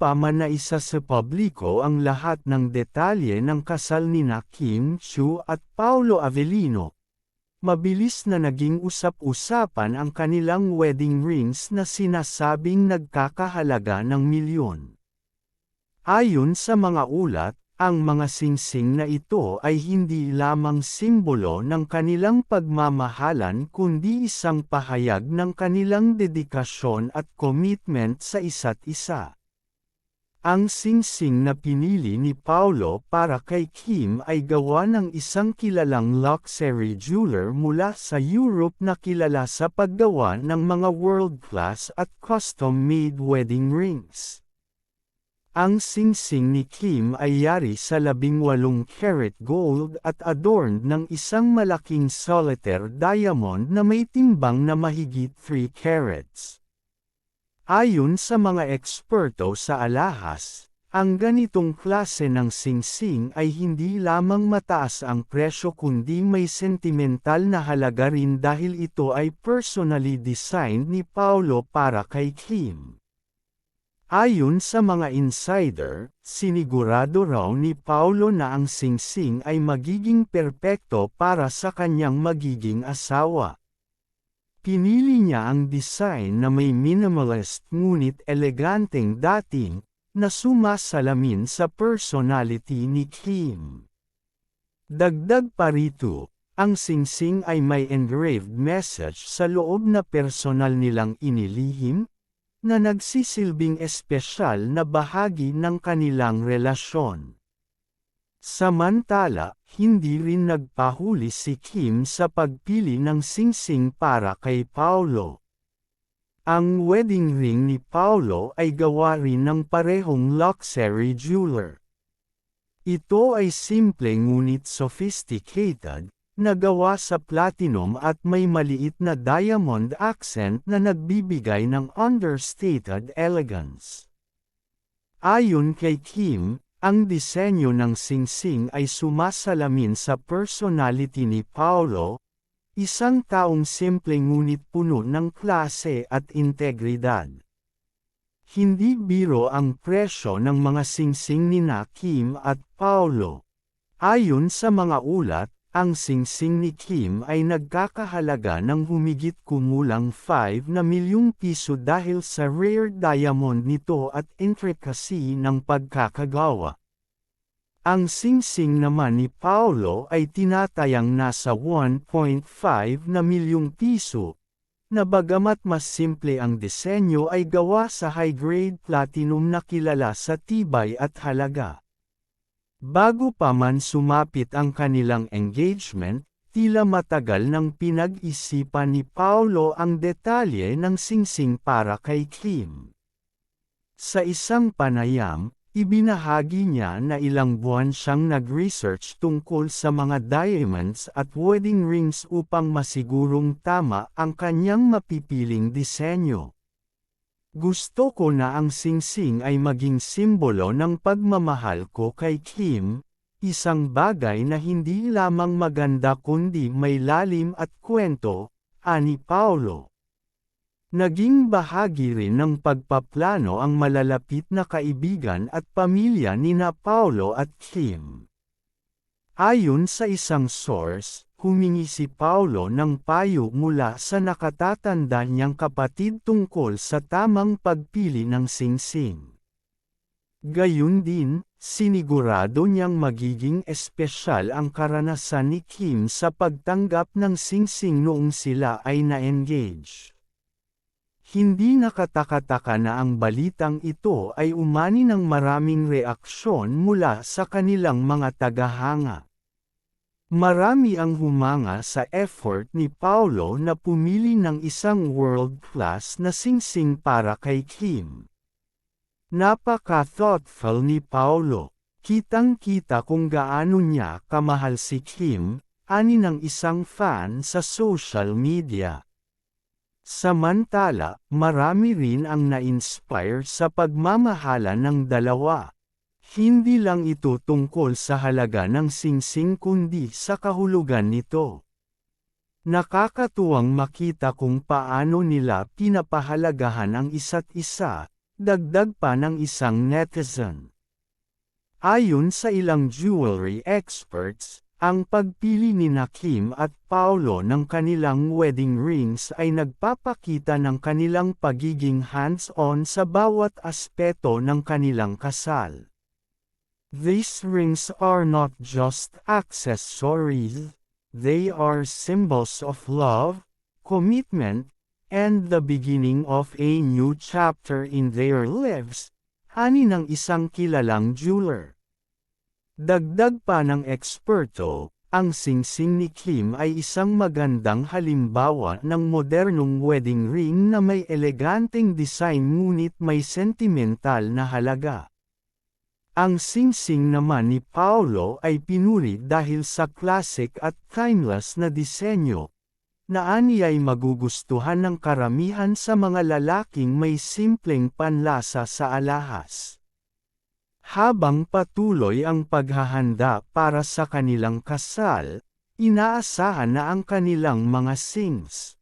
pa man naisa sa publiko ang lahat ng detalye ng kasal nina Kim Chiu at Paolo Avellino, mabilis na naging usap-usapan ang kanilang wedding rings na sinasabing nagkakahalaga ng milyon. Ayon sa mga ulat, ang mga singsing na ito ay hindi lamang simbolo ng kanilang pagmamahalan kundi isang pahayag ng kanilang dedikasyon at commitment sa isa't isa. Ang singsing na pinili ni Paolo para kay Kim ay gawa ng isang kilalang luxury jeweler mula sa Europe na kilala sa paggawa ng mga world-class at custom-made wedding rings. Ang singsing ni Kim ay yari sa 18 karat gold at adorned ng isang malaking solitaire diamond na may timbang na mahigit 3 carats. Ayon sa mga eksperto sa alahas, ang ganitong klase ng singsing ay hindi lamang mataas ang presyo kundi may sentimental na halaga rin dahil ito ay personally designed ni Paolo para kay Kim. Ayon sa mga insider, sinigurado raw ni Paolo na ang singsing ay magiging perpekto para sa kanyang magiging asawa. Pinili niya ang design na may minimalist ngunit eleganteng dating, na sumasalamin sa personality ni Kim. Dagdag pa rito, ang singsing ay may engraved message sa loob na personal nilang inilihim, na nagsisilbing espesyal na bahagi ng kanilang relasyon. Samantala, hindi rin nagpahuli si Kim sa pagpili ng singsing para kay Paolo. Ang wedding ring ni Paolo ay gawa rin ng parehong luxury jeweler. Ito ay simple ngunit sophisticated, nagawa sa platinum at may maliit na diamond accent na nagbibigay ng understated elegance. Ayon kay Kim, ang disenyo ng singsing ay sumasalamin sa personality ni Paolo, isang taong simple ngunit puno ng klase at integridad. Hindi biro ang presyo ng mga singsing nina Kim at Paolo. Ayon sa mga ulat, ang singsing ni Kim ay nagkakahalaga ng humigit kumulang 5 na milyong piso dahil sa rare diamond nito at intricacy ng pagkakagawa. Ang singsing naman ni Paolo ay tinatayang nasa 1.5 na milyong piso, na bagamat mas simple ang disenyo ay gawa sa high-grade platinum na kilala sa tibay at halaga. Bago pa man sumapit ang kanilang engagement, tila matagal nang pinag-isipan ni Paolo ang detalye ng singsing para kay Kim. Sa isang panayam, ibinahagi niya na ilang buwan siyang nag-research tungkol sa mga diamonds at wedding rings upang masigurong tama ang kanyang mapipiling disenyo. Gusto ko na ang singsing ay maging simbolo ng pagmamahal ko kay Kim, isang bagay na hindi lamang maganda kundi may lalim at kwento, ani Paolo. Naging bahagi rin ng pagpaplano ang malalapit na kaibigan at pamilya nina Paolo at Kim. Ayon sa isang source, humingi si Paolo ng payo mula sa nakatatanda niyang kapatid tungkol sa tamang pagpili ng singsing. Gayun din, sinigurado niyang magiging espesyal ang karanasan ni Kim sa pagtanggap ng singsing noong sila ay na-engage. Hindi nakataka-taka na ang balitang ito ay umani ng maraming reaksyon mula sa kanilang mga tagahanga. Marami ang humanga sa effort ni Paolo na pumili ng isang world-class na singsing para kay Kim. Napaka-thoughtful ni Paolo. Kitang-kita kung gaano niya kamahal si Kim, ani ng isang fan sa social media. Samantala, marami rin ang na-inspire sa pagmamahala ng dalawa. Hindi lang ito tungkol sa halaga ng singsing kundi sa kahulugan nito. Nakakatuwang makita kung paano nila pinapahalagahan ang isa't isa, Dagdag pa ng isang netizen. Ayon sa ilang jewelry experts, ang pagpili ni Kim at Paolo ng kanilang wedding rings ay nagpapakita ng kanilang pagiging hands-on sa bawat aspeto ng kanilang kasal. These rings are not just accessories, they are symbols of love, commitment, and the beginning of a new chapter in their lives, ani ng isang kilalang jeweler. Dagdag pa ng eksperto, ang singsing ni Kim ay isang magandang halimbawa ng modernong wedding ring na may eleganteng design ngunit may sentimental na halaga. Ang singsing naman ni Paolo ay pinuri dahil sa classic at timeless na disenyo, na aniya'y magugustuhan ng karamihan sa mga lalaking may simpleng panlasa sa alahas. Habang patuloy ang paghahanda para sa kanilang kasal, inaasahan na ang kanilang mga sings